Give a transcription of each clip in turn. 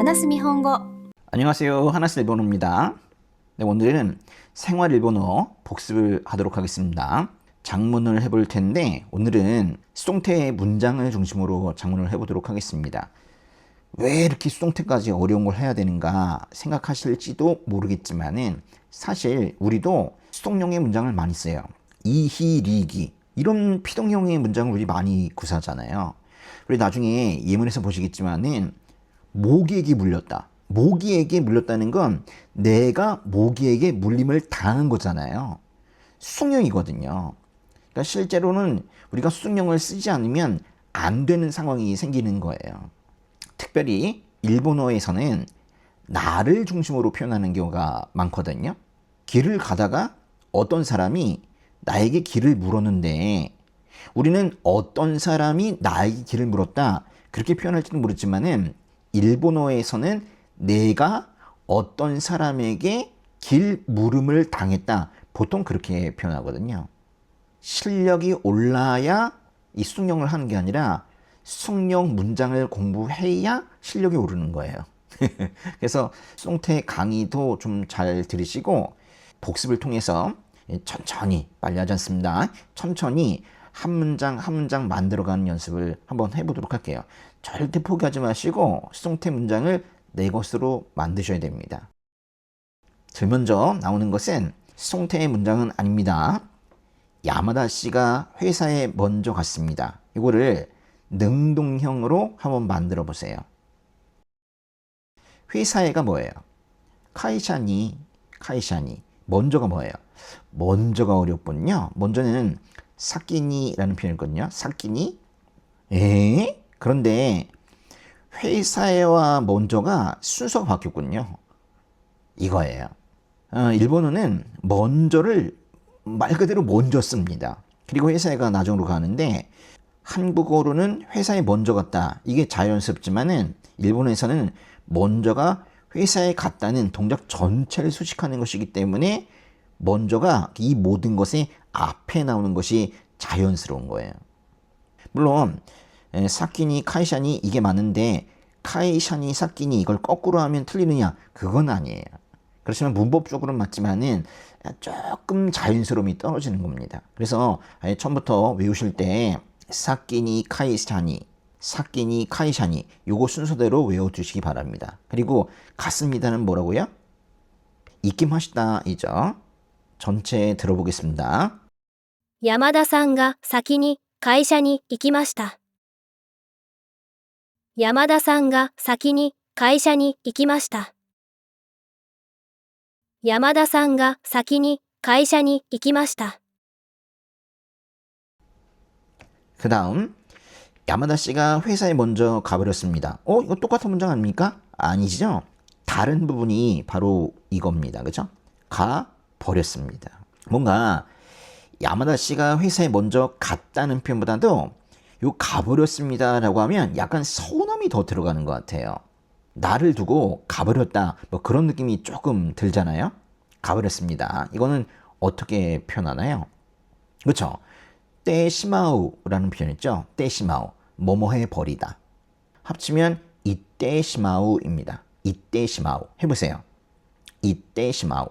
話す日本語。 안녕하세요. 하나스 일본어입니다. 네, 오늘은 생활 일본어 복습을 하도록 하겠습니다. 작문을 해볼 텐데 오늘은 수동태 문장을 중심으로 작문을 해보도록 하겠습니다. 왜 이렇게 수동태까지 어려운 걸 해야 되는가 생각하실지도 모르겠지만은 사실 우리도 수동형의 문장을 많이 써요. 이히, 리기 이런 피동형의 문장을 우리 많이 구사하잖아요. 우리 나중에 예문에서 보시겠지만은 모기에게 물렸다. 모기에게 물렸다는 건 내가 모기에게 물림을 당한 거잖아요. 수동형이거든요. 그러니까 실제로는 우리가 수동형을 쓰지 않으면 안 되는 상황이 생기는 거예요. 특별히 일본어에서는 나를 중심으로 표현하는 경우가 많거든요. 길을 가다가 어떤 사람이 나에게 길을 물었는데 우리는 어떤 사람이 나에게 길을 물었다 그렇게 표현할지는 모르지만은 일본어에서는 내가 어떤 사람에게 길 물음을 당했다 보통 그렇게 표현하거든요. 실력이 올라야 이 수동형을 하는 게 아니라 수동형 문장을 공부해야 실력이 오르는 거예요. 그래서 수동태 강의도 좀 잘 들으시고 복습을 통해서 천천히, 빨리 하지 않습니다. 천천히 한 문장 한 문장 만들어가는 연습을 한번 해보도록 할게요. 절대 포기하지 마시고 수동태 문장을 내 것으로 만드셔야 됩니다. 제일 먼저 나오는 것은 수동태의 문장은 아닙니다. 야마다 씨가 회사에 먼저 갔습니다. 이거를 능동형으로 한번 만들어 보세요. 회사에가 뭐예요? 카이샤니. 먼저가 뭐예요? 먼저가 어렵군요. 먼저는 사키니라는 표현이거든요. 사키니. 그런데 회사에와 먼저가 순서가 바뀌었군요. 이거예요. 일본어는 먼저를 말 그대로 먼저 씁니다. 그리고 회사에가 나중으로 가는데 한국어로는 회사에 먼저 갔다. 이게 자연스럽지만은 일본에서는 먼저가 회사에 갔다는 동작 전체를 수식하는 것이기 때문에 먼저가 이 모든 것의 앞에 나오는 것이 자연스러운 거예요. 물론 사키니 카이샤니 이게 맞는데 카이샤니 사키니 이걸 거꾸로 하면 틀리느냐 그건 아니에요. 그렇지만 문법적으로는 맞지만은 조금 자연스러움이 떨어지는 겁니다. 그래서 아예 처음부터 외우실 때 사키니 카이샤니 요거 순서대로 외워두시기 바랍니다. 그리고 갔습니다는 뭐라고요? 이키마시다 이죠. 전체 들어보겠습니다. 山田さんが先に会社に行きました。山田さんが先に会社に行きました。山田さんが先に会社に行きました。 그 다음 야마다 씨가 회사에 먼저 가버렸습니다. 이거 똑같은 문장 아닙니까? 아니죠? 다른 부분이 바로 이겁니다. 그죠? 가버렸습니다. 뭔가 야마다 씨가 회사에 먼저 갔다는 표현보다도 요 가버렸습니다 라고 하면 약간 서운함이 더 들어가는 것 같아요. 나를 두고 가버렸다 뭐 그런 느낌이 조금 들잖아요. 가버렸습니다. 이거는 어떻게 표현하나요? 그렇죠? 떼시마우라는 표현 있죠? 떼시마우 뭐뭐 해버리다. 합치면 이떼시마우입니다. 이떼시마우 해보세요. 이떼시마우.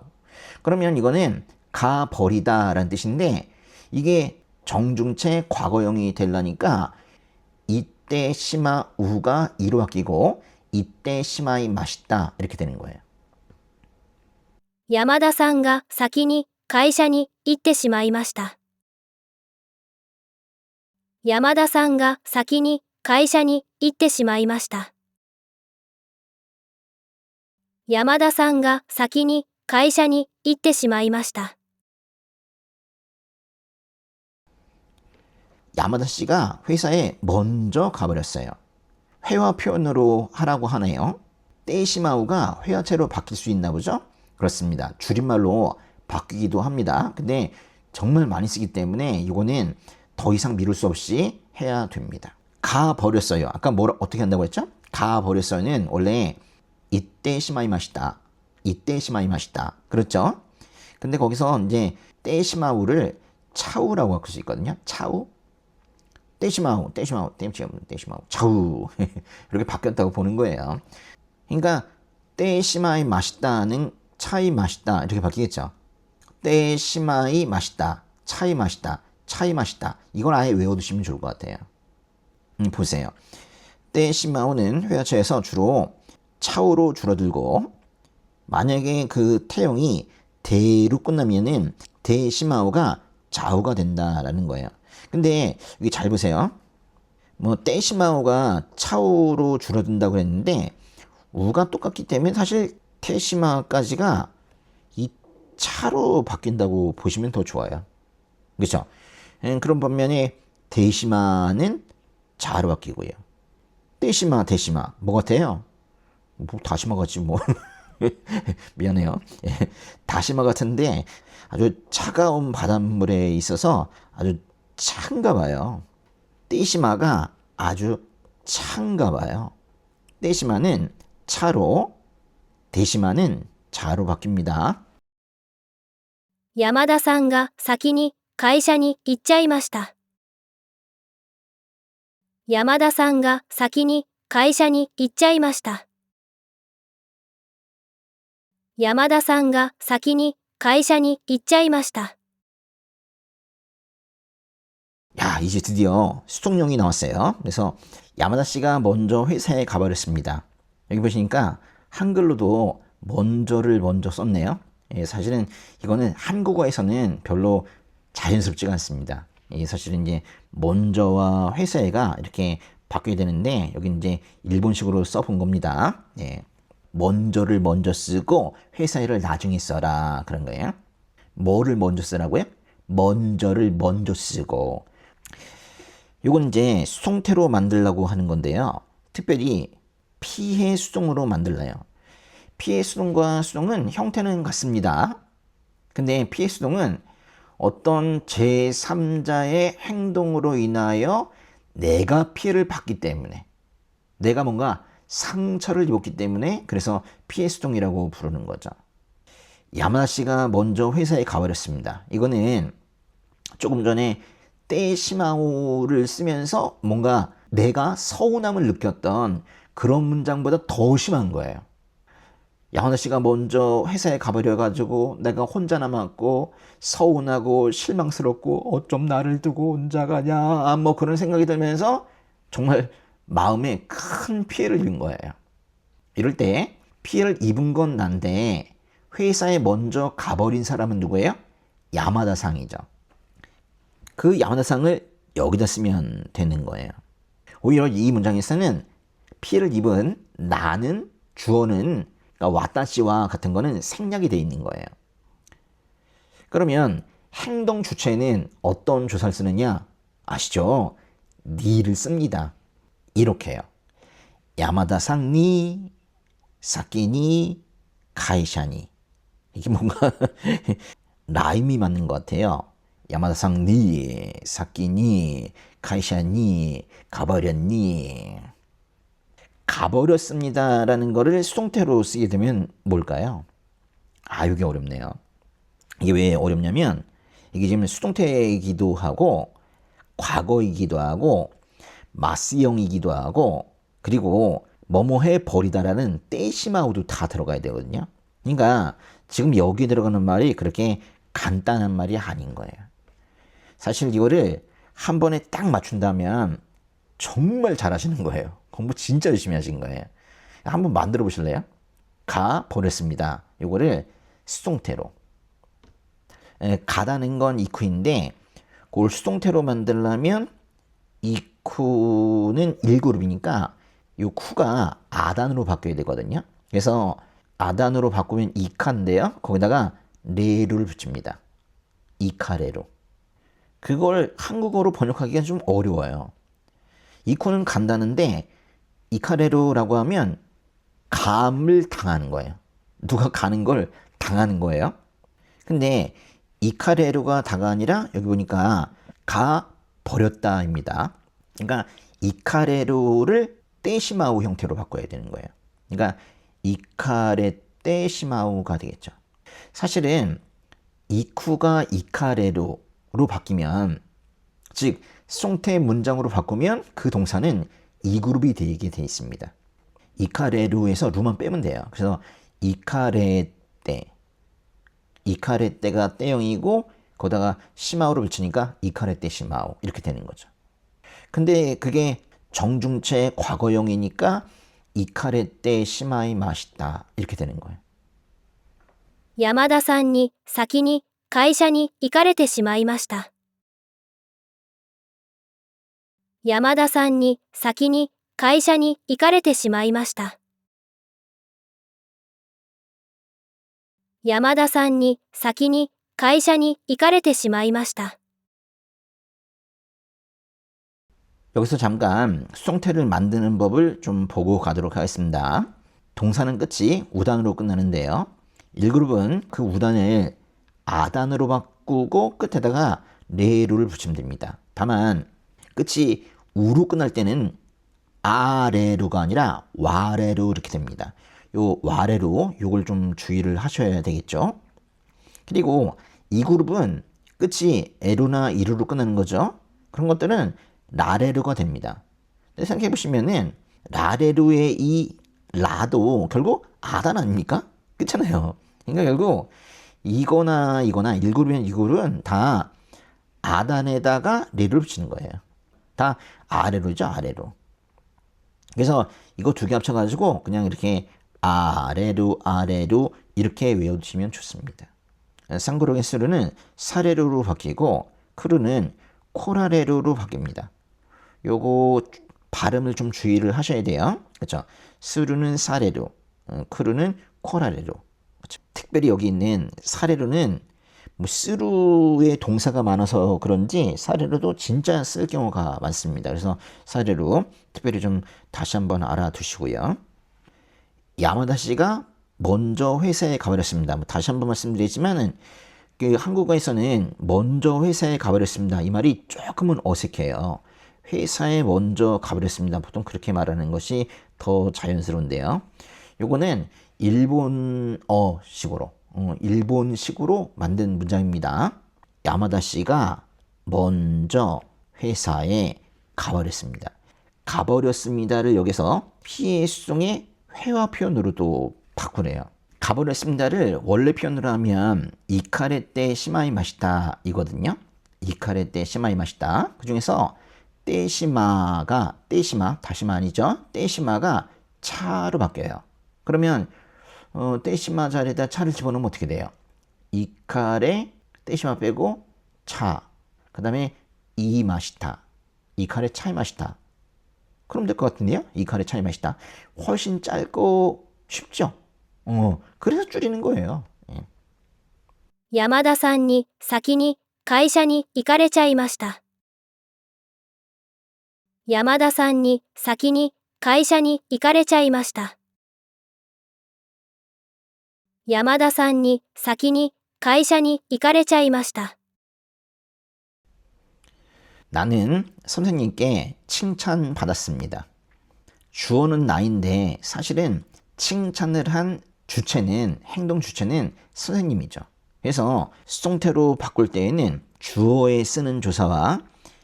그러면 이거는 가버리다 라는 뜻인데 이게 정중체 과거형이 되려니까 이때 시마우가 이로 바뀌고 이때 시마이 맛있다 이렇게 되는 거예요. 山田さんが先に会社に行ってしまいました。山田さんが先に会社に行ってしまいました。山田さんが先に会社に行ってしまいました。 야마다 씨가 회사에 먼저 가버렸어요. 회화 표현으로 하라고 하네요. 떼시마우가 회화체로 바뀔 수 있나 보죠? 그렇습니다. 줄임말로 바뀌기도 합니다. 근데 정말 많이 쓰기 때문에 이거는 더 이상 미룰 수 없이 해야 됩니다. 가버렸어요. 아까 어떻게 한다고 했죠? 가버렸어요는 원래 이때 시마이 마시다. 그렇죠? 근데 거기서 이제 떼시마우를 차우라고 할 수 있거든요. 차우. 떼시마우, 차우. 이렇게 바뀌었다고 보는 거예요. 그러니까 떼시마이 맛있다는 차이 맛있다 이렇게 바뀌겠죠. 떼시마이 맛있다, 차이 맛있다, 차이 맛있다. 이걸 아예 외워두시면 좋을 것 같아요. 보세요. 떼시마오는 회화처에서 주로 차오로 줄어들고, 만약에 그 태형이 대로 끝나면은 대시마오가 좌우가 된다라는 거예요. 근데 여기 잘 보세요. 뭐 떼시마오가 차오로 줄어든다고 했는데 우가 똑같기 때문에 사실 테시마까지가 이 차로 바뀐다고 보시면 더 좋아요. 그렇죠? 그런 반면에 대시마는 자로 바뀌고요. 떼시마, 대시마 뭐 같아요? 뭐 다시마 같지 뭐. 미안해요. 다시마 같은데 아주 차가운 바닷물에 있어서 아주 찬가 봐요. 떼시마가 아주 찬가 봐요. 떼시마는 차로, 대시마는 자로 바뀝니다. 山田さんが先に会社に行っちゃいました。山田さんが先に会社に行っちゃいました。山田さんが先に会社に行っちゃいました。 야, 이제 드디어 수동용이 나왔어요. 그래서 야마다 씨가 먼저 회사에 가버렸습니다. 여기 보시니까 한글로도 먼저를 먼저 썼네요. 사실은 이거는 한국어에서는 별로 자연스럽지가 않습니다. 사실은 이제 먼저와 회사에가 이렇게 바뀌어야 되는데 여기 이제 일본식으로 써본 겁니다. 먼저를 먼저 쓰고 회사에를 나중에 써라 그런 거예요. 뭐를 먼저 쓰라고요? 먼저를 먼저 쓰고. 이건 이제 수동태로 만들려고 하는 건데요. 특별히 피해 수동으로 만들래요. 피해 수동과 수동은 형태는 같습니다. 근데 피해 수동은 어떤 제3자의 행동으로 인하여 내가 피해를 받기 때문에, 내가 뭔가 상처를 입었기 때문에 그래서 피해 수동이라고 부르는 거죠. 야마다 씨가 먼저 회사에 가버렸습니다. 이거는 조금 전에 떼시마오를 쓰면서 뭔가 내가 서운함을 느꼈던 그런 문장보다 더 심한 거예요. 야마다 씨가 먼저 회사에 가버려가지고 내가 혼자 남았고 서운하고 실망스럽고 어쩜 나를 두고 혼자 가냐 뭐 그런 생각이 들면서 정말 마음에 큰 피해를 입은 거예요. 이럴 때 피해를 입은 건 난데 회사에 먼저 가버린 사람은 누구예요? 야마다 상이죠. 그 야마다 상을 여기다 쓰면 되는 거예요. 오히려 이 문장에서는 피해를 입은 나는 주어는 그러니까 와타시와 같은 거는 생략이 되어 있는 거예요. 그러면 행동 주체는 어떤 조사를 쓰느냐 아시죠? 니를 씁니다. 이렇게요. 야마다-상 니, 사키니, 가이샤니. 이게 뭔가 라임이 맞는 것 같아요. 야마다-상 니, 사키니, 가이샤니, 가버렸니. 가버렸습니다라는 거를 수동태로 쓰게 되면 뭘까요? 아, 이게 어렵네요. 이게 왜 어렵냐면 이게 지금 수동태이기도 하고 과거이기도 하고 마스형이기도 하고 그리고 뭐뭐해 버리다라는 떼시마우도 다 들어가야 되거든요. 그러니까 지금 여기 들어가는 말이 그렇게 간단한 말이 아닌 거예요. 사실 이거를 한 번에 딱 맞춘다면 정말 잘하시는 거예요. 공부 진짜 열심히 하신 거예요. 한번 만들어 보실래요? 가 버렸습니다. 이거를 수동태로. 가다는 건 이쿠인데 그걸 수동태로 만들려면 이쿠는 1그룹이니까 이 쿠가 아단으로 바뀌어야 되거든요. 그래서 아단으로 바꾸면 이카인데요. 거기다가 레루를 붙입니다. 이카레로. 그걸 한국어로 번역하기가 좀 어려워요. 이쿠는 간다는데 이카레로라고 하면 감을 당하는 거예요. 누가 가는 걸 당하는 거예요. 근데 이카레로가 다가 아니라 여기 보니까 가 버렸다입니다. 그러니까 이카레로를 떼시마우 형태로 바꿔야 되는 거예요. 그러니까 이카레 떼시마우가 되겠죠. 사실은 이쿠가 이카레로로 바뀌면 즉 수동태 문장으로 바꾸면 그 동사는 2그룹이 되게 돼 있습니다. 이카레루에서 루만 빼면 돼요. 그래서 이카레떼, 이카레떼가 떼형이고 거기다가 시마오를 붙이니까 이카레떼 시마오 이렇게 되는 거죠. 근데 그게 정중체 과거형이니까 이카레떼 시마이 맛있다 이렇게 되는 거예요. 山田さんに先に会社に行かれてしまいました。山田さんに先に会社に行かれてしまいました。山田さんに先に会社に行かれてしまいました。 여기서 잠깐 수동태를 만드는 법을 좀 보고 가도록 하겠습니다. 동사는 끝이 우단으로 끝나는데요. 1그룹은 그 우단을 아단으로 바꾸고 끝에다가 레루를 붙이면 됩니다. 다만 끝이 우로 끝날 때는 아레루가 아니라 와레루 이렇게 됩니다. 요 와레루 요걸 좀 주의를 하셔야 되겠죠. 그리고 이 그룹은 끝이 에루나 이루로 끝나는 거죠. 그런 것들은 라레루가 됩니다. 생각해 보시면은 라레루의 이 라도 결국 아단 아닙니까? 그렇잖아요. 그러니까 결국 이거나 1그룹이면 2그룹은 다 아단에다가 레루를 붙이는 거예요. 다 아래로죠, 아래로. 그래서 이거 두 개 합쳐가지고 그냥 이렇게 아래로 이렇게 외워두시면 좋습니다. 쌍그룹의 스루는 사레루로 바뀌고 크루는 코라레루로 바뀝니다. 요거 발음을 좀 주의를 하셔야 돼요. 그렇죠? 스루는 사레루, 크루는 코라레루. 그렇죠? 특별히 여기 있는 사레루는 뭐 스루의 동사가 많아서 그런지 사레루도 진짜 쓸 경우가 많습니다. 그래서 사레루 특별히 좀 다시 한번 알아두시고요. 야마다 씨가 먼저 회사에 가버렸습니다. 다시 한번 말씀드리지만은 그 한국어에서는 먼저 회사에 가버렸습니다. 이 말이 조금은 어색해요. 회사에 먼저 가버렸습니다. 보통 그렇게 말하는 것이 더 자연스러운데요. 요거는 일본식으로 만든 문장입니다. 야마다 씨가 먼저 회사에 가버렸습니다. 가버렸습니다를 여기서 피해 수동의 회화 표현으로도 바꾸래요. 가버렸습니다를 원래 표현으로 하면 이카레떼 시마이 마시다 이거든요. 이카레떼 시마이 마시다. 그 중에서 떼시마가 다시마 아니죠. 떼시마가 차로 바뀌어요. 그러면 떼시마 자리에다 차를 집어넣으면 어떻게 돼요? 이카레 떼시마 빼고 차. 그 다음에 이 마시다. 이카레 차이 마시다. 그럼 될 것 같은데요? 이카레 차이 마시다. 훨씬 짧고 쉽죠? 그래서 줄이는 거예요. 山田さんに先に会社に行かれちゃいました。山田さんに先に会社に行かれちゃいました。山田さんに先に会社に行かれちゃいました。 나는 선생님께 칭찬받았습니다. 주어는 나인데 사실은 칭찬을 한 주체는 행동 주체는 선생님이죠. 그래서 수동태로 바꿀 때에는 주어에 쓰는 조사와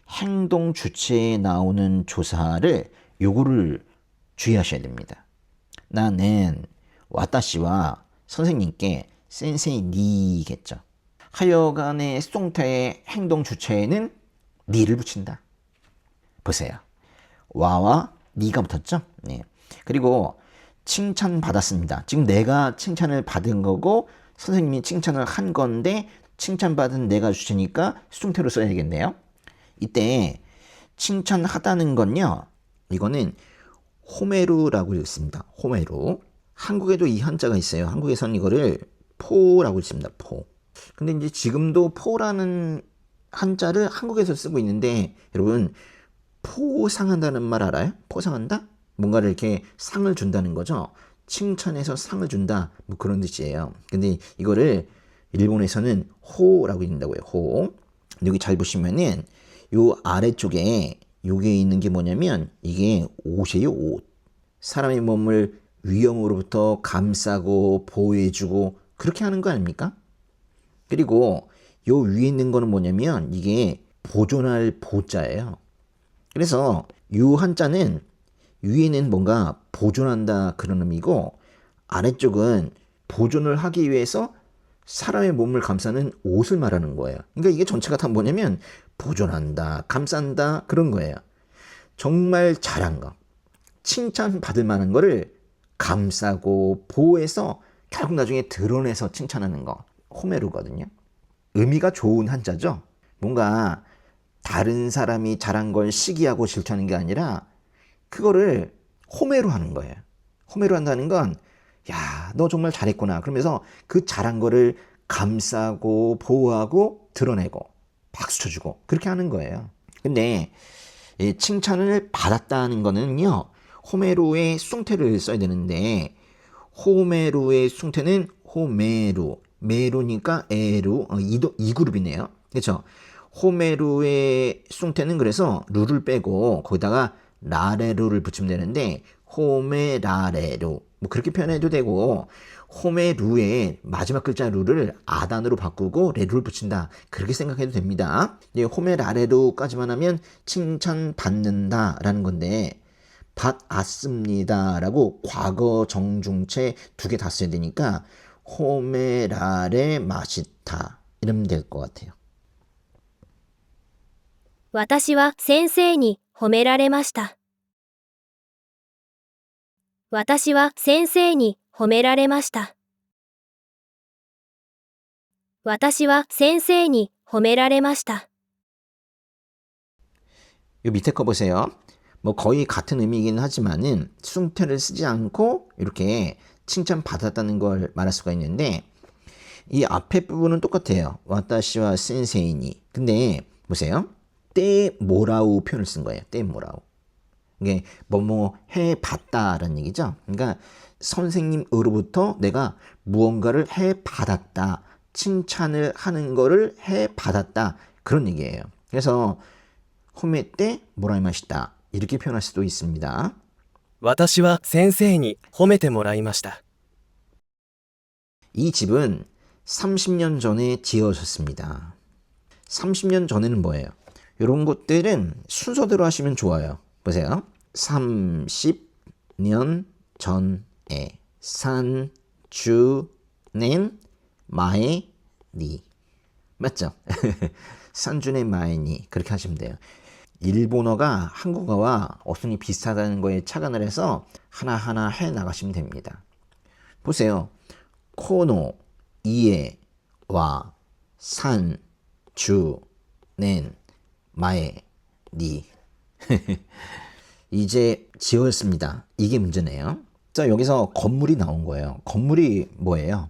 행동 주체에 나오는 조사를 요거를 주의하셔야 됩니다. 나는 와타시와 선생님께 센세이 니겠죠. 하여간의 수동태의 행동 주체에는 니를 붙인다. 보세요. 와와 니가 붙었죠? 네. 그리고 칭찬 받았습니다. 지금 내가 칭찬을 받은 거고 선생님이 칭찬을 한 건데 칭찬받은 내가 주체니까 수동태로 써야겠네요. 이때 칭찬하다는 건요. 이거는 호메루라고 읽습니다. 호메루. 한국에도 이 한자가 있어요. 한국에서는 이거를 포라고 읽습니다. 포. 근데 이제 지금도 포라는 한자를 한국에서 쓰고 있는데 여러분 포상한다는 말 알아요? 포상한다? 뭔가를 이렇게 상을 준다는 거죠. 칭찬해서 상을 준다 뭐 그런 뜻이에요. 근데 이거를 일본에서는 호라고 읽는다고요. 호. 여기 잘 보시면은 요 아래쪽에 요게 있는 게 뭐냐면 이게 옷이에요. 옷. 사람의 몸을 위험으로부터 감싸고 보호해주고 그렇게 하는 거 아닙니까? 그리고 요 위에 있는 거는 뭐냐면 이게 보존할 보자예요. 그래서 요 한자는 위에는 뭔가 보존한다 그런 의미고 아래쪽은 보존을 하기 위해서 사람의 몸을 감싸는 옷을 말하는 거예요. 그러니까 이게 전체가 다 뭐냐면 보존한다, 감싼다 그런 거예요. 정말 잘한 거, 칭찬받을 만한 거를 감싸고 보호해서 결국 나중에 드러내서 칭찬하는 거, 호메루거든요. 의미가 좋은 한자죠. 뭔가 다른 사람이 잘한 걸 시기하고 질투하는 게 아니라 그거를 호메로 하는 거예요. 호메로 한다는 건 야, 너 정말 잘했구나. 그러면서 그 잘한 거를 감싸고 보호하고 드러내고 박수 쳐주고 그렇게 하는 거예요. 근데 이 칭찬을 받았다는 거는요. 호메루의 숭태를 써야 되는데 호메루의 숭태는 호메루, 메루니까 에루, 이 그룹이네요. 그렇죠? 호메루의 숭태는 그래서 루를 빼고 거기다가 라레루를 붙이면 되는데 호메라레루 뭐 그렇게 표현해도 되고 호메루의 마지막 글자 루를 아단으로 바꾸고 레루를 붙인다 그렇게 생각해도 됩니다. 호메라레루까지만 하면 칭찬받는다라는 건데 받았습니다라고 과거 정중체 두 개 다 써야 되니까 호메라레 마시타 이러면 될 것 같아요. 私は先生に褒められました。私は先生に褒められました。私は先生に褒められました。 요 밑에 거 보세요. 뭐 거의 같은 의미이긴 하지만은 숭태를 쓰지 않고 이렇게 칭찬받았다는 걸 말할 수가 있는데 이 앞에 부분은 똑같아요. 와타시와 센세이니. 근데 보세요. 때 모라우 표현을 쓴 거예요. 때 모라우. 이게 뭐뭐 해봤다라는 얘기죠. 그러니까 선생님으로부터 내가 무언가를 해받았다. 칭찬을 하는 거를 해받았다. 그런 얘기예요. 그래서 호메 때 모라이마시다. 이렇게 표현할 수도 있습니다. 私は先生に褒めてもらいました。 이 집은 30년 전에 지어졌습니다. 30년 전에는 뭐예요? 이런 것들은 순서대로 하시면 좋아요. 보세요. 30년 전에 산, 주, 낸, 마에, 니. 맞죠? 산주네 마에니 그렇게 하시면 돼요. 일본어가 한국어와 어순이 비슷하다는 거에 착안을 해서 하나하나 해 나가시면 됩니다. 보세요. 코노, 이에, 와, 산, 주, 낸, 마에, 니. 이제 지었습니다. 이게 문제네요. 자, 여기서 건물이 나온 거예요. 건물이 뭐예요?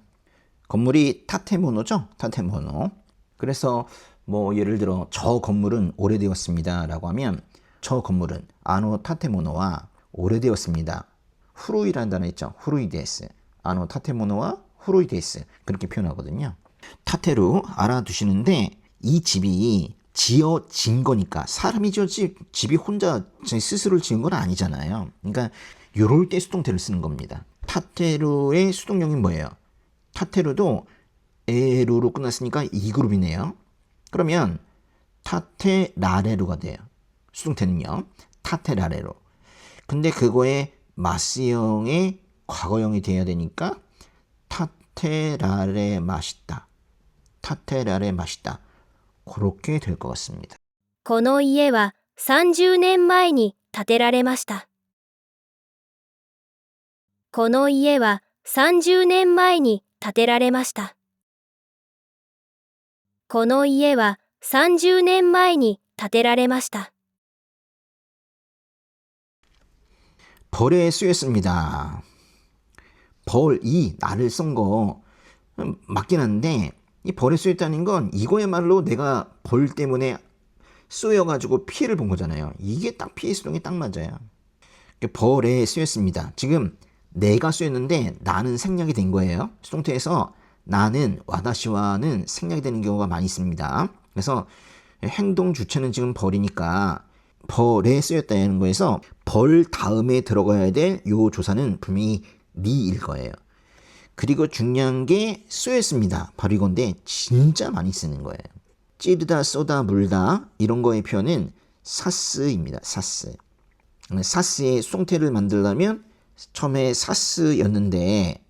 건물이 타테모노죠? 타테모노. 그래서 뭐 예를 들어 저 건물은 오래되었습니다 라고 하면 저 건물은 아노 타테모노와 오래되었습니다. 후루이라는 단어 있죠? 후루이데스. 아노 타테모노와 후루이데스. 그렇게 표현하거든요. 타테루 알아두시는데 이 집이 지어진 거니까 사람이 지었지 집이 혼자 스스로 지은 건 아니잖아요. 그러니까 요럴 때 수동태를 쓰는 겁니다. 타테루의 수동형이 뭐예요? 타테루도 에루로 끝났으니까 이 그룹이네요. 그러면 타테라레루가 돼요. 수동태는요. 타테라레루. 근데 그거에 마스형의 과거형이 돼야 되니까 타테라레 맛있다. 타테라레 맛있다. 그렇게 될 것 같습니다. この家は30年前に建てられました。この家は30年前に建てられました。この家は30年前に建てられました。 벌에 쓰였습니다. 벌, 이 나를 쓴 거 맞긴 한데 이 벌에 쓰였다는 건 이거야말로 내가 벌 때문에 쏘여가지고 피해를 본 거잖아요. 이게 딱 피해 수동이 딱 맞아요. 벌에 쓰였습니다. 지금 내가 쓰였는데 나는 생략이 된 거예요. 수동태에서 나는 와다시와는 생략이 되는 경우가 많이 있습니다. 그래서 행동 주체는 지금 벌이니까 벌에 쓰였다는 거에서 벌 다음에 들어가야 될 요 조사는 분명히 니일 거예요. 그리고 중요한 게 쓰였습니다. 바로 이건데 진짜 많이 쓰는 거예요. 찌르다, 쏘다, 물다 이런 거의 표현은 사스입니다. 사스. 사스의 수동태를 만들려면 처음에 사스였는데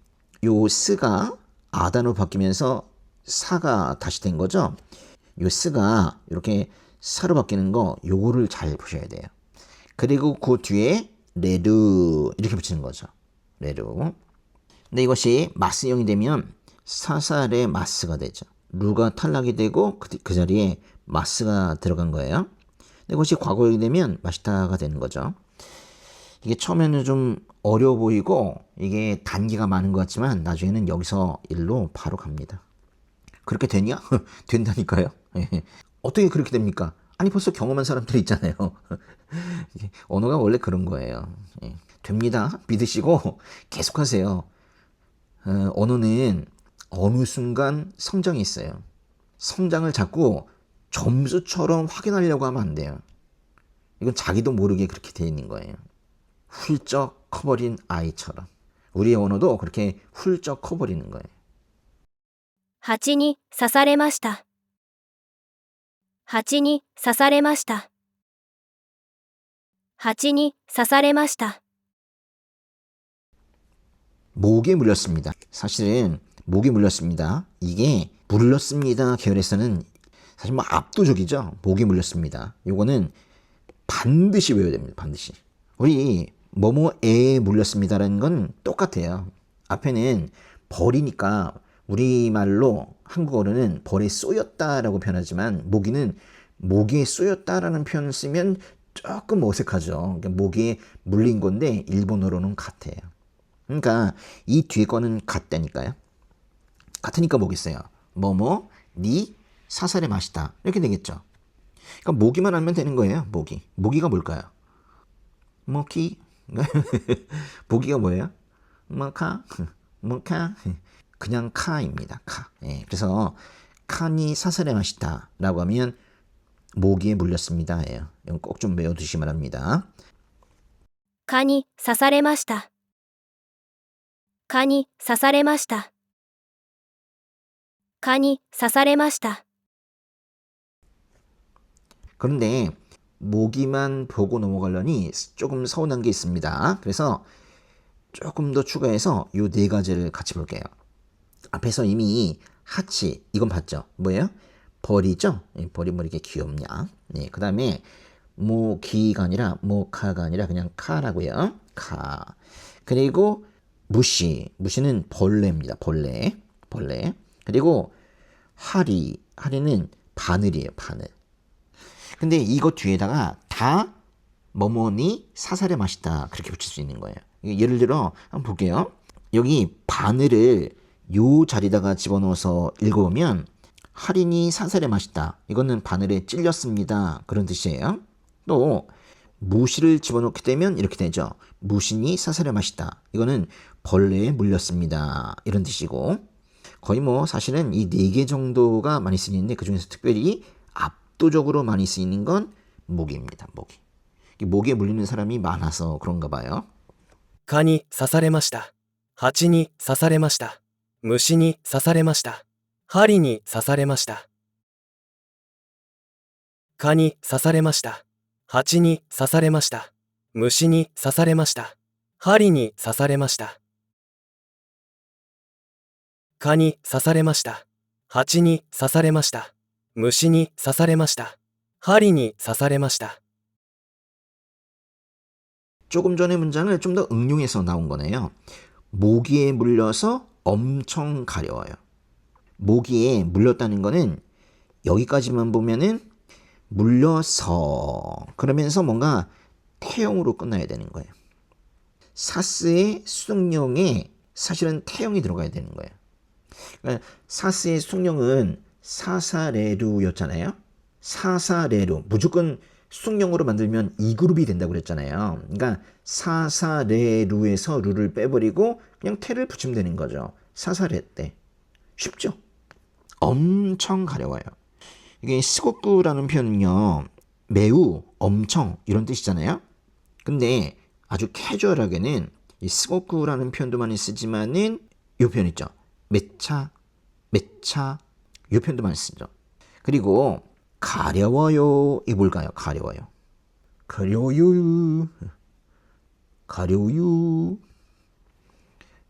요 스가 아단으로 바뀌면서 사가 다시 된 거죠. 요 스가 이렇게 사로 바뀌는 거 요거를 잘 보셔야 돼요. 그리고 그 뒤에 레르 이렇게 붙이는 거죠. 레르. 근데 이것이 마스형이 되면 사살의 마스가 되죠. 루가 탈락이 되고 그 자리에 마스가 들어간 거예요. 근데 이것이 과거형이 되면 마시타가 되는 거죠. 이게 처음에는 좀 어려워 보이고 이게 단계가 많은 것 같지만 나중에는 여기서 일로 바로 갑니다. 그렇게 되냐? 된다니까요. 어떻게 그렇게 됩니까? 아니 벌써 경험한 사람들이 있잖아요. 언어가 원래 그런 거예요. 됩니다. 믿으시고 계속하세요. 언어는 어느 순간 성장이 있어요. 성장을 자꾸 점수처럼 확인하려고 하면 안 돼요. 이건 자기도 모르게 그렇게 돼 있는 거예요. 훌쩍 커버린 아이처럼. 우리의 언어도 그렇게 훌쩍 커버리는 거예요. 蜂に刺されました。蜂に刺されました。蜂に刺されました。 목에 물렸습니다. 사실은 목에 물렸습니다. 이게 물렸습니다 계열에서는 사실 뭐 압도적이죠. 목에 물렸습니다. 요거는 반드시 외워야 됩니다. 반드시. 우리 뭐뭐에 물렸습니다라는 건 똑같아요. 앞에는 벌이니까 우리말로 한국어로는 벌에 쏘였다라고 표현하지만 모기는 목에 쏘였다라는 표현을 쓰면 조금 어색하죠. 그러니까 목에 물린 건데 일본어로는 같아요. 그러니까 이 뒤에 거는 같다니까요. 같으니까 뭐겠어요? 뭐뭐 니 사살의 맛이다 이렇게 되겠죠. 그러니까 모기만 알면 되는 거예요. 모기. 모기가 뭘까요? 모기. 모기가 뭐예요? 뭐카. 뭐카. 그냥 카입니다. 카. 예, 그래서 칸이 사살의 맛이다 라고 하면 모기에 물렸습니다. 예요. 이건 꼭 좀 외워두시기 바랍니다. 蚊に刺されました。蚊に刺されました。蚊に刺されました。 그런데 모기만 보고 넘어가려니 조금 서운한 게 있습니다. 그래서 조금 더 추가해서 요 네 가지를 같이 볼게요. 앞에서 이미 하치 이건 봤죠? 뭐예요? 벌이죠? 벌이 뭐 이렇게 귀엽냐? 네, 그 다음에 모기가 아니라 모카가 아니라 그냥 카라고요. 카. 그리고 무시는 벌레입니다. 벌레. 그리고 하리는 바늘이에요. 바늘. 근데 이거 뒤에다가 다 뭐뭐니 사살의 맛이다 그렇게 붙일 수 있는 거예요. 예를 들어 한번 볼게요. 여기 바늘을 요 자리다가 집어넣어서 읽어보면 할인이 사살의 맛이다. 이거는 바늘에 찔렸습니다. 그런 뜻이에요. 또 무시를 집어넣게 되면 이렇게 되죠. 무신이 사살의 맛이다. 이거는 벌레에 물렸습니다. 이런 뜻이고 거의 뭐 사실은 이 4개 정도가 많이 쓰이는데 그중에서 특별히 압도적으로 많이 쓰이는 건 모기입니다. 모기. 모기에 물리는 사람이 많아서 그런가 봐요. 蚊に刺されました。蜂に刺されました。虫に刺されました。針に刺されました。蚊に刺されました。蜂に刺されました。虫に刺されました。針に刺されました。蚊に刺されました。蜂に刺されました。虫に刺されました。針に刺されました。 조금 전의 문장을 좀 더 응용해서 나온 거네요. 모기에 물려서 엄청 가려워요. 모기에 물렸다는 거는 여기까지만 보면은 물려서 그러면서 뭔가 태형으로 끝나야 되는 거예요. 사스의 수동형에 사실은 태형이 들어가야 되는 거예요. 그러니까 사스의 수동형은 사사레루였잖아요. 사사레루 무조건 수동형으로 만들면 2그룹이 된다고 그랬잖아요. 그러니까 사사레루에서 루를 빼버리고 그냥 태를 붙이면 되는 거죠. 사사레 때. 쉽죠? 엄청 가려워요. 이게 스고쿠라는 표현은요. 매우, 엄청 이런 뜻이잖아요. 근데 아주 캐주얼하게는 이 스고쿠라는 표현도 많이 쓰지만은 이 표현 있죠. 매차 이 표현도 많이 쓰죠. 그리고 가려워요. 이 뭘까요? 가려워요. 가려워요. 가려우유.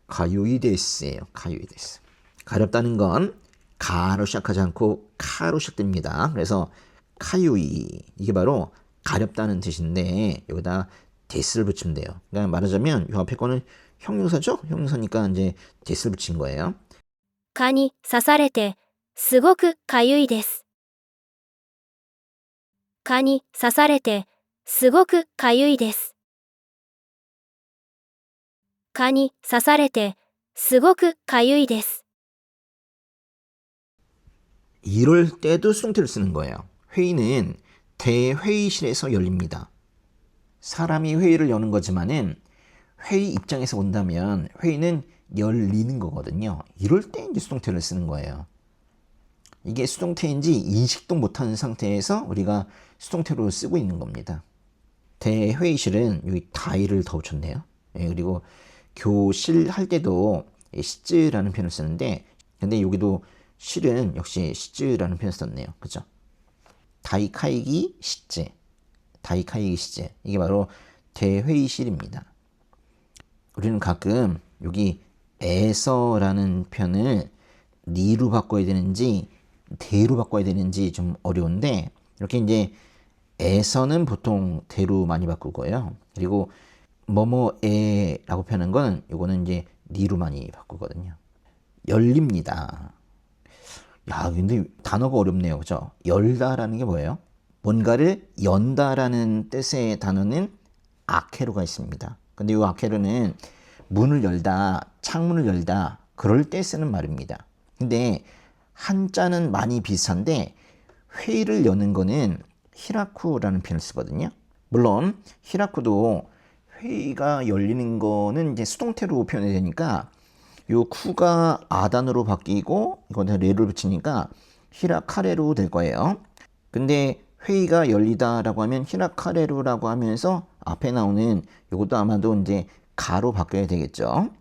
가요이 데스예요. 가요이 데스. 가렵다는 건 가로 시작하지 않고 카로 시작됩니다. 그래서 카요이 이게 바로 가렵다는 뜻인데 여기다 데스를 붙이면 돼요. 그러니까 말하자면 이 앞에 거는 형용사죠? 형용사니까 이제 데스를 붙인 거예요. 蚊に刺されてすごくかゆいです。蚊に刺されてすごくかゆいです。蚊に刺されてすごくかゆいです。 이럴 때도 수동태를 쓰는 거예요. 회의는 대회의실에서 열립니다. 사람이 회의를 여는 거지만은 회의 입장에서 본다면 회의는 열리는 거거든요. 이럴 때 이제 수동태를 쓰는 거예요. 이게 수동태인지 인식도 못하는 상태에서 우리가 수동태로 쓰고 있는 겁니다. 대회의실은 여기 다이를 더 붙였네요. 예, 그리고 교실 할 때도 시즈라는 표현을 쓰는데 근데 여기도 실은 역시 시즈라는 표현을 썼네요. 그죠? 다이카이기 시즈. 다이카이기 시즈. 이게 바로 대회의실입니다. 우리는 가끔 여기 에서라는 표현을 니로 바꿔야 되는지 대로 바꿔야 되는지 좀 어려운데 이렇게 이제 에서는 보통 대로 많이 바꾸고요. 그리고 뭐뭐에라고 표현한 거는 요거는 이제 니로 많이 바꾸거든요. 열립니다. 야, 근데 단어가 어렵네요. 그죠? 열다라는 게 뭐예요? 뭔가를 연다라는 뜻의 단어는 아케로가 있습니다. 근데 이 아케로는 문을 열다, 창문을 열다 그럴 때 쓰는 말입니다. 근데 한자는 많이 비슷한데 회의를 여는 거는 히라쿠라는 표현을 쓰거든요. 물론 히라쿠도 회의가 열리는 거는 이제 수동태로 표현이 되니까 요 쿠가 아단으로 바뀌고 이거는 레를 붙이니까 히라카레로 될 거예요. 근데 회의가 열리다라고 하면 히라카레루라고 하면서 앞에 나오는 요것도 아마도 이제 가로 바뀌어야 되겠죠.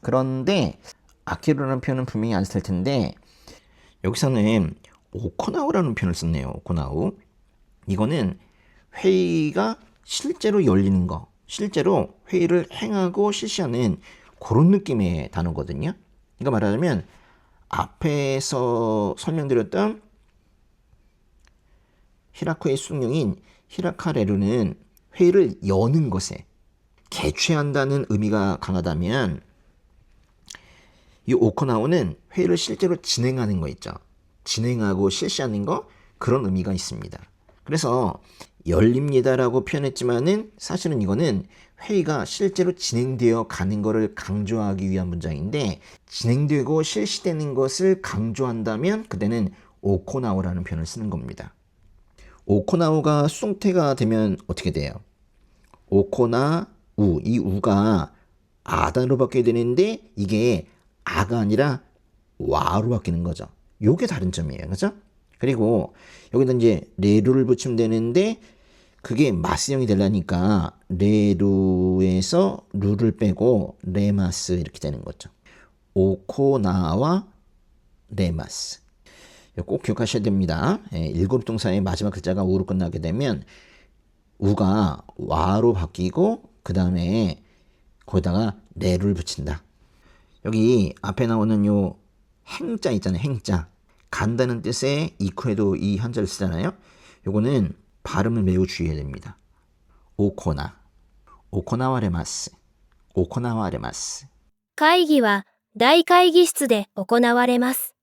그런데 아케루라는 표현은 분명히 안 쓸 텐데 여기서는 오코나우라는 표현을 썼네요. 오코나우. 이거는 회의가 실제로 열리는 거, 실제로 회의를 행하고 실시하는 그런 느낌의 단어거든요. 그러니까 말하자면 앞에서 설명드렸던 히라쿠의 수동형인 히라카레루는 회의를 여는 것에 개최한다는 의미가 강하다면 이 오코나우는 회의를 실제로 진행하는 거 있죠. 진행하고 실시하는 거 그런 의미가 있습니다. 그래서 열립니다라고 표현했지만은 사실은 이거는 회의가 실제로 진행되어 가는 것을 강조하기 위한 문장인데 진행되고 실시되는 것을 강조한다면 그때는 오코나우라는 표현을 쓰는 겁니다. 오코나우가 수동태가 되면 어떻게 돼요? 오코나우, 이 우가 아단으로 바뀌어야 되는데 이게 아가 아니라 와로 바뀌는 거죠. 요게 다른 점이에요. 그죠? 그리고 여기다 이제 레루를 붙이면 되는데 그게 마스형이 되려니까 레루에서 루를 빼고 레마스 이렇게 되는 거죠. 오코나와 레마스. 꼭 기억하셔야 됩니다. 일곱 동사의 마지막 글자가 우로 끝나게 되면 우가 와로 바뀌고 그 다음에 거기다가 레를 붙인다. 여기 앞에 나오는 요 행자 있잖아요. 행자. 간다는 뜻의 이쿠에도 이 한자를 쓰잖아요. 요거는 발음을 매우 주의해야 됩니다. 오코나. 오코나와 레마스. 오코나와 레마스. 会議は大会議室で行われます。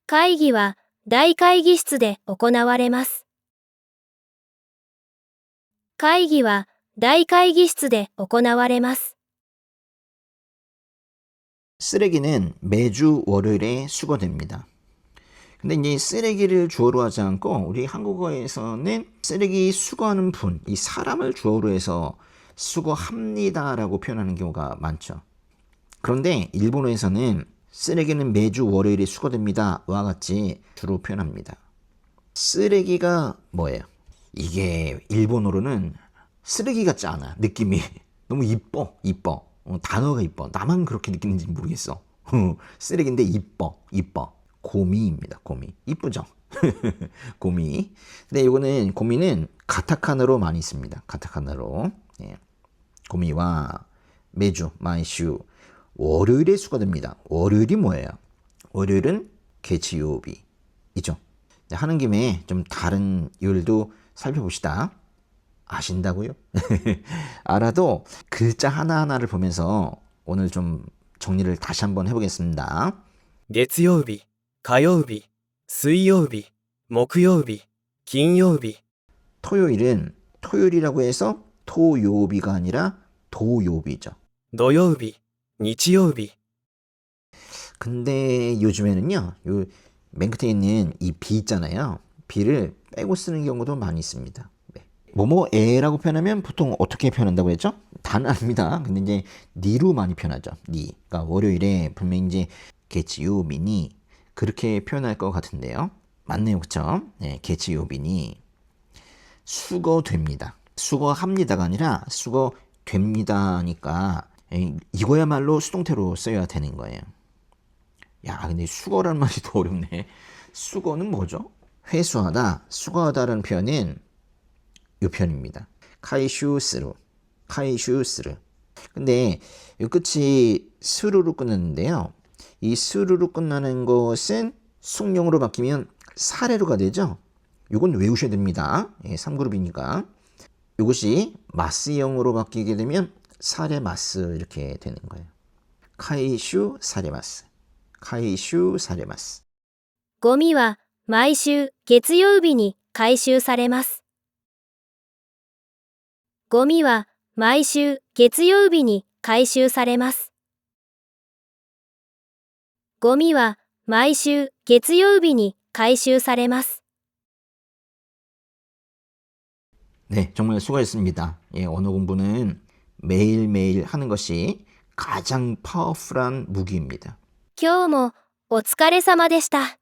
会議は大会議室で行われます。会議は大会議室で行われます。 쓰레기는 매주 월요일에 수거됩니다. 근데 이제 쓰레기를 주어로 하지 않고 우리 한국어에서는 쓰레기 수거하는 분, 이 사람을 주어로 해서 수거합니다라고 표현하는 경우가 많죠. 그런데 일본어에서는 쓰레기는 매주 월요일에 수거됩니다와 같이 주로 표현합니다. 쓰레기가 뭐예요? 이게 일본어로는 쓰레기 같지 않아. 느낌이 너무 이뻐. 단어가 이뻐. 나만 그렇게 느끼는지 모르겠어. 쓰레기인데 이뻐. 고미입니다. 고미. 이쁘죠? 고미. 근데 이거는 고미는 가타카나로 많이 씁니다. 가타카나로. 예. 고미와 매주, 마이슈, 월요일에 수거됩니다. 월요일이 뭐예요? 월요일은 개치요일이죠. 하는 김에 좀 다른 요일도 살펴봅시다. 아신다고요? 알아도 글자 하나하나를 보면서 오늘 좀 정리를 다시 한번 해보겠습니다. 月曜日、火曜日、水曜日、木曜日、金曜日、 토요일은 토요일이라고 해서 토요비가 아니라 도요비죠. 土曜日、日曜日、 근데 요즘에는요, 요 맨 끝에 있는 이 비 있잖아요. 비를 빼고 쓰는 경우도 많이 있습니다. 네. 뭐뭐에라고 표현하면 보통 어떻게 표현한다고 했죠? 단 아닙니다. 근데 이제 니로 많이 표현하죠. 니. 그러니까 월요일에 분명히 이제 개치요비니 그렇게 표현할 것 같은데요. 맞네요, 그쵸? 네, 개치요비니 수거됩니다. 수거합니다가 아니라 수거됩니다니까 이거야말로 수동태로 써야 되는 거예요. 야, 근데 수거라는 말이 더 어렵네. 수거는 뭐죠? 회수하다, 수거하다라는 표현은 이 표현입니다. 카이슈스루, 카이슈스루. 근데 이 끝이 스루로 끝났는데요. 이 스루로 끝나는 것은 숙용으로 바뀌면 사례로가 되죠. 이건 외우셔야 됩니다. 3그룹이니까. 이것이 마스형으로 바뀌게 되면 사레마스 이렇게 되는 거예요. 카이슈 사레마스. 카이슈 사레마스. ゴミは毎週月曜日に回収されます。ゴミは毎週月曜日に回収されます。ゴミは毎週月曜日に回収されます。 네, 정말 수고했습니다. 언어 공부는 매일매일 하는 것이 가장 파워풀한 무기입니다. 今日もお疲れ様でした。